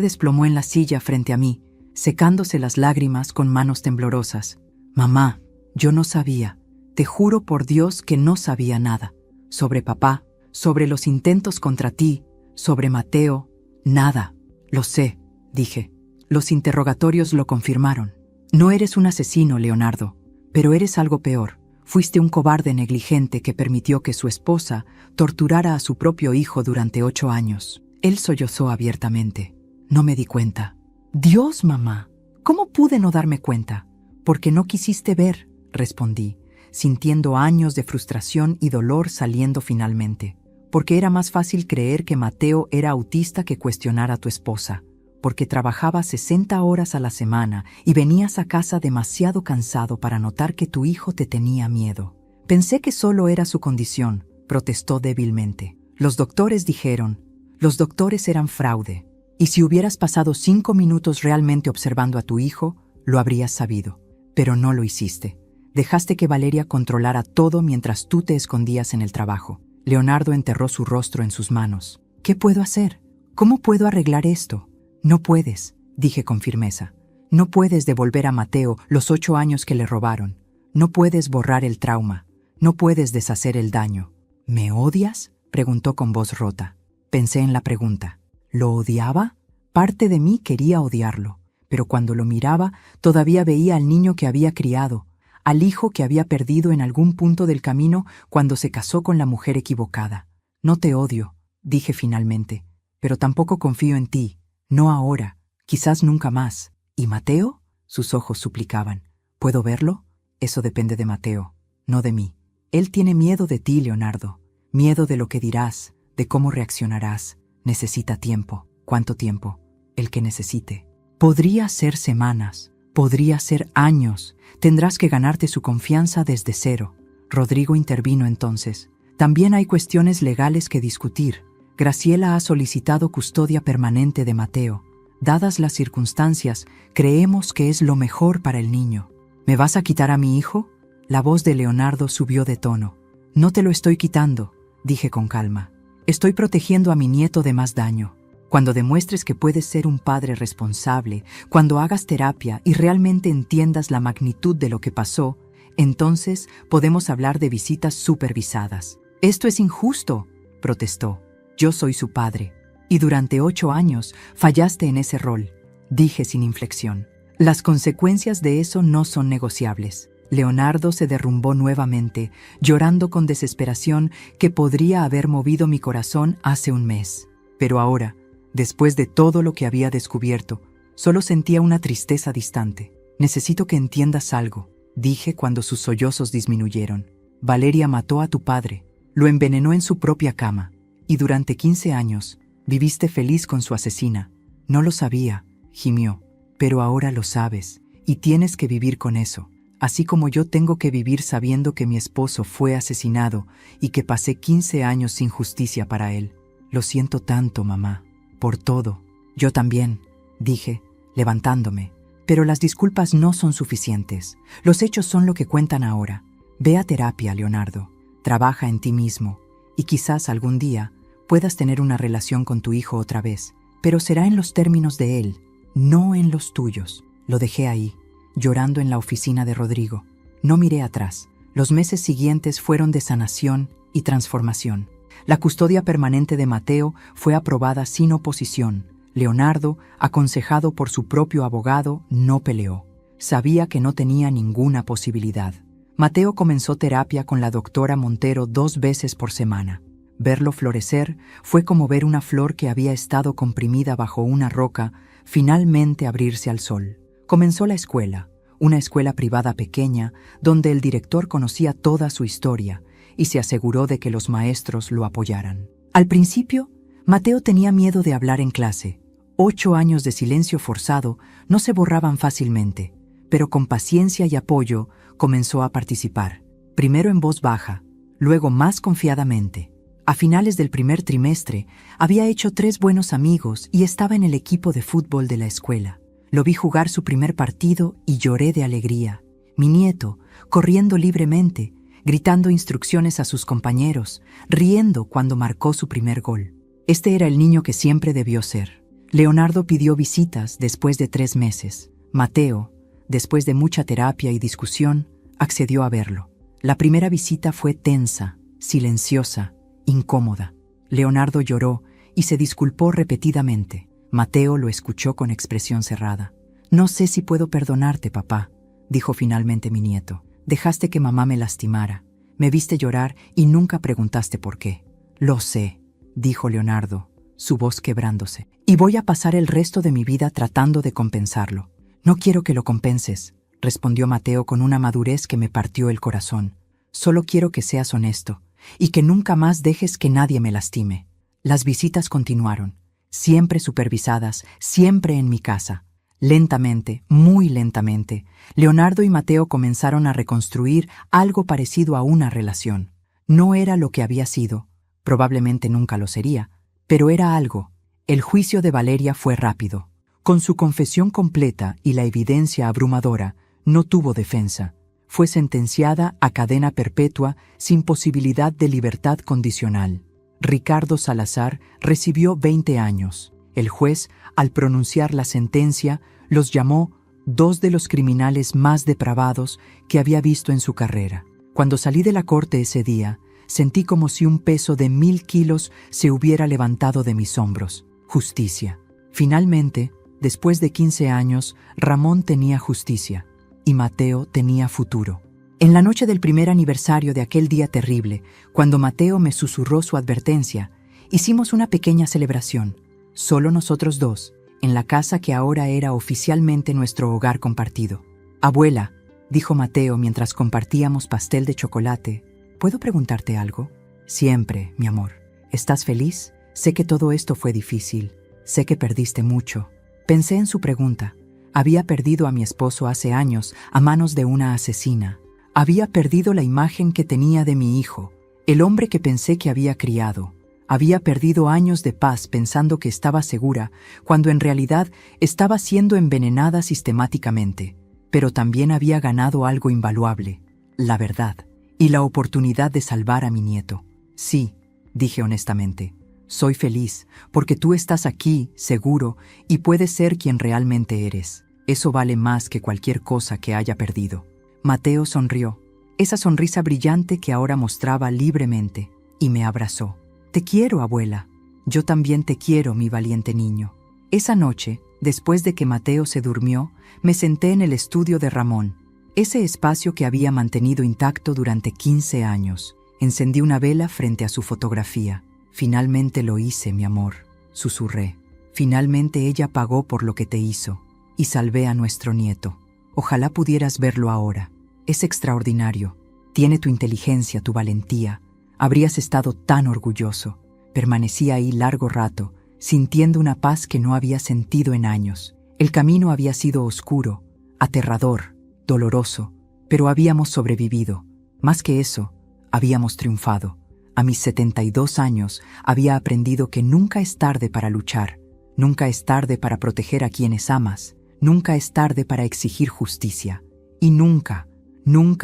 desplomó en la silla frente a mí, secándose las lágrimas con manos temblorosas. Mamá, yo no sabía, te juro por Dios que no sabía nada. Sobre papá, sobre los intentos contra ti, sobre Mateo, nada. Lo sé, dije. Los interrogatorios lo confirmaron. No eres un asesino, Leonardo, pero eres algo peor. Fuiste un cobarde negligente que permitió que su esposa torturara a su propio hijo durante 8 años. Él sollozó abiertamente. No me di cuenta. Dios, mamá, ¿cómo pude no darme cuenta? Porque no quisiste ver, respondí, sintiendo años de frustración y dolor saliendo finalmente. Porque era más fácil creer que Mateo era autista que cuestionar a tu esposa. Porque trabajaba 60 horas a la semana y venías a casa demasiado cansado para notar que tu hijo te tenía miedo. Pensé que solo era su condición, protestó débilmente. Los doctores dijeron, los doctores eran fraude. Y si hubieras pasado 5 minutos realmente observando a tu hijo, lo habrías sabido. Pero no lo hiciste. Dejaste que Valeria controlara todo mientras tú te escondías en el trabajo. Leonardo enterró su rostro en sus manos. ¿Qué puedo hacer? ¿Cómo puedo arreglar esto? No puedes, dije con firmeza. No puedes devolver a Mateo los 8 años que le robaron. No puedes borrar el trauma. No puedes deshacer el daño. ¿Me odias?, preguntó con voz rota. Pensé en la pregunta. ¿Lo odiaba? Parte de mí quería odiarlo, pero cuando lo miraba todavía veía al niño que había criado, al hijo que había perdido en algún punto del camino cuando se casó con la mujer equivocada. No te odio, dije finalmente, pero tampoco confío en ti. No ahora, quizás nunca más. ¿Y Mateo? Sus ojos suplicaban. ¿Puedo verlo? Eso depende de Mateo, no de mí. Él tiene miedo de ti, Leonardo. Miedo de lo que dirás, de cómo reaccionarás. Necesita tiempo. ¿Cuánto tiempo? El que necesite. Podría ser semanas, podría ser años. Tendrás que ganarte su confianza desde cero. Rodrigo intervino entonces. También hay cuestiones legales que discutir. Graciela ha solicitado custodia permanente de Mateo. Dadas las circunstancias, creemos que es lo mejor para el niño. ¿Me vas a quitar a mi hijo? La voz de Leonardo subió de tono. No te lo estoy quitando, dije con calma. Estoy protegiendo a mi nieto de más daño. Cuando demuestres que puedes ser un padre responsable, cuando hagas terapia y realmente entiendas la magnitud de lo que pasó, entonces podemos hablar de visitas supervisadas. Esto es injusto, protestó. Yo soy su padre, y durante 8 años fallaste en ese rol, dije sin inflexión. Las consecuencias de eso no son negociables. Leonardo se derrumbó nuevamente, llorando con desesperación que podría haber movido mi corazón hace un mes. Pero ahora, después de todo lo que había descubierto, solo sentía una tristeza distante. Necesito que entiendas algo, dije cuando sus sollozos disminuyeron. Valeria mató a tu padre, lo envenenó en su propia cama. Y durante 15 años, viviste feliz con su asesina. No lo sabía, gimió, pero ahora lo sabes, y tienes que vivir con eso. Así como yo tengo que vivir sabiendo que mi esposo fue asesinado y que pasé 15 años sin justicia para él. Lo siento tanto, mamá, por todo. Yo también, dije, levantándome. Pero las disculpas no son suficientes. Los hechos son lo que cuentan ahora. Ve a terapia, Leonardo. Trabaja en ti mismo. Y quizás algún día puedas tener una relación con tu hijo otra vez, pero será en los términos de él, no en los tuyos. Lo dejé ahí, llorando en la oficina de Rodrigo. No miré atrás. Los meses siguientes fueron de sanación y transformación. La custodia permanente de Mateo fue aprobada sin oposición. Leonardo, aconsejado por su propio abogado, no peleó. Sabía que no tenía ninguna posibilidad. Mateo comenzó terapia con la doctora Montero 2 veces por semana. Verlo florecer fue como ver una flor que había estado comprimida bajo una roca, finalmente abrirse al sol. Comenzó la escuela, una escuela privada pequeña, donde el director conocía toda su historia y se aseguró de que los maestros lo apoyaran. Al principio, Mateo tenía miedo de hablar en clase. 8 años de silencio forzado no se borraban fácilmente, pero con paciencia y apoyo comenzó a participar. Primero en voz baja, luego más confiadamente. A finales del primer trimestre, había hecho 3 buenos amigos y estaba en el equipo de fútbol de la escuela. Lo vi jugar su primer partido y lloré de alegría. Mi nieto, corriendo libremente, gritando instrucciones a sus compañeros, riendo cuando marcó su primer gol. Este era el niño que siempre debió ser. Leonardo pidió visitas después de 3 meses. Mateo, después de mucha terapia y discusión, accedió a verlo. La primera visita fue tensa, silenciosa, incómoda. Leonardo lloró y se disculpó repetidamente. Mateo lo escuchó con expresión cerrada. «No sé si puedo perdonarte, papá», dijo finalmente mi nieto. «Dejaste que mamá me lastimara. Me viste llorar y nunca preguntaste por qué». «Lo sé», dijo Leonardo, su voz quebrándose. «Y voy a pasar el resto de mi vida tratando de compensarlo». «No quiero que lo compenses», respondió Mateo con una madurez que me partió el corazón. «Solo quiero que seas honesto y que nunca más dejes que nadie me lastime». Las visitas continuaron, siempre supervisadas, siempre en mi casa. Lentamente, muy lentamente, Leonardo y Mateo comenzaron a reconstruir algo parecido a una relación. No era lo que había sido, probablemente nunca lo sería, pero era algo. El juicio de Valeria fue rápido. Con su confesión completa y la evidencia abrumadora, no tuvo defensa. Fue sentenciada a cadena perpetua sin posibilidad de libertad condicional. Ricardo Salazar recibió 20 años. El juez, al pronunciar la sentencia, los llamó 2 de los criminales más depravados que había visto en su carrera. Cuando salí de la corte ese día, sentí como si un peso de 1000 kilos se hubiera levantado de mis hombros. Justicia. Finalmente, después de 15 años, Ramón tenía justicia y Mateo tenía futuro. En la noche del primer aniversario de aquel día terrible, cuando Mateo me susurró su advertencia, hicimos una pequeña celebración, solo nosotros 2, en la casa que ahora era oficialmente nuestro hogar compartido. «Abuela», dijo Mateo mientras compartíamos pastel de chocolate, «¿puedo preguntarte algo?» «Siempre, mi amor. ¿Estás feliz? Sé que todo esto fue difícil. Sé que perdiste mucho». Pensé en su pregunta. Había perdido a mi esposo hace años a manos de una asesina. Había perdido la imagen que tenía de mi hijo, el hombre que pensé que había criado. Había perdido años de paz pensando que estaba segura, cuando en realidad estaba siendo envenenada sistemáticamente. Pero también había ganado algo invaluable, la verdad, y la oportunidad de salvar a mi nieto. «Sí», dije honestamente, «soy feliz, porque tú estás aquí, seguro, y puedes ser quien realmente eres. Eso vale más que cualquier cosa que haya perdido». Mateo sonrió, esa sonrisa brillante que ahora mostraba libremente, y me abrazó. «Te quiero, abuela. Yo también te quiero, mi valiente niño». Esa noche, después de que Mateo se durmió, me senté en el estudio de Ramón, ese espacio que había mantenido intacto durante 15 años. Encendí una vela frente a su fotografía. «Finalmente lo hice, mi amor», susurré. «Finalmente ella pagó por lo que te hizo, y salvé a nuestro nieto. Ojalá pudieras verlo ahora. Es extraordinario. Tiene tu inteligencia, tu valentía. Habrías estado tan orgulloso». Permanecí ahí largo rato, sintiendo una paz que no había sentido en años. El camino había sido oscuro, aterrador, doloroso, pero habíamos sobrevivido. Más que eso, habíamos triunfado. A mis 72 años había aprendido que nunca es tarde para luchar, nunca es tarde para proteger a quienes amas, nunca es tarde para exigir justicia, y nunca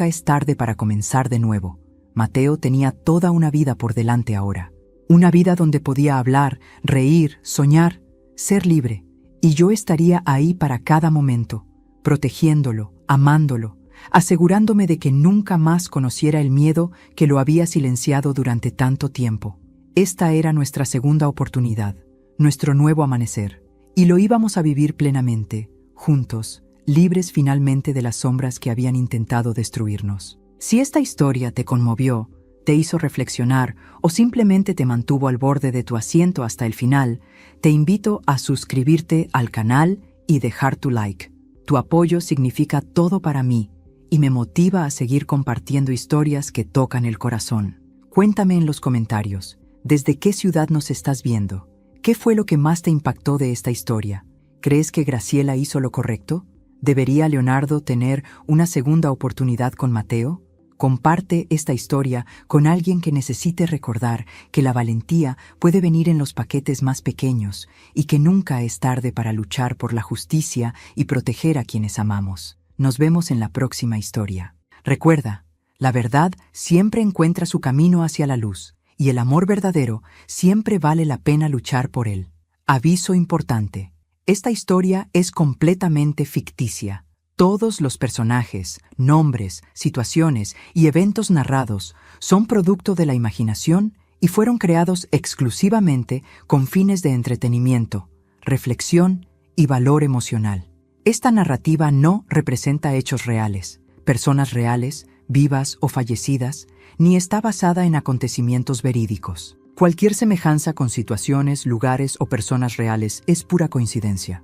es tarde para comenzar de nuevo. Mateo tenía toda una vida por delante ahora, una vida donde podía hablar, reír, soñar, ser libre, y yo estaría ahí para cada momento, protegiéndolo, amándolo, asegurándome de que nunca más conociera el miedo que lo había silenciado durante tanto tiempo. Esta era nuestra segunda oportunidad, nuestro nuevo amanecer, y lo íbamos a vivir plenamente, juntos, libres finalmente de las sombras que habían intentado destruirnos. Si esta historia te conmovió, te hizo reflexionar o simplemente te mantuvo al borde de tu asiento hasta el final, te invito a suscribirte al canal y dejar tu like. Tu apoyo significa todo para mí y me motiva a seguir compartiendo historias que tocan el corazón. Cuéntame en los comentarios, ¿desde qué ciudad nos estás viendo? ¿Qué fue lo que más te impactó de esta historia? ¿Crees que Graciela hizo lo correcto? ¿Debería Leonardo tener una segunda oportunidad con Mateo? Comparte esta historia con alguien que necesite recordar que la valentía puede venir en los paquetes más pequeños y que nunca es tarde para luchar por la justicia y proteger a quienes amamos. Nos vemos en la próxima historia. Recuerda, la verdad siempre encuentra su camino hacia la luz y el amor verdadero siempre vale la pena luchar por él. Aviso importante. Esta historia es completamente ficticia. Todos los personajes, nombres, situaciones y eventos narrados son producto de la imaginación y fueron creados exclusivamente con fines de entretenimiento, reflexión y valor emocional. Esta narrativa no representa hechos reales, personas reales, vivas o fallecidas, ni está basada en acontecimientos verídicos. Cualquier semejanza con situaciones, lugares o personas reales es pura coincidencia.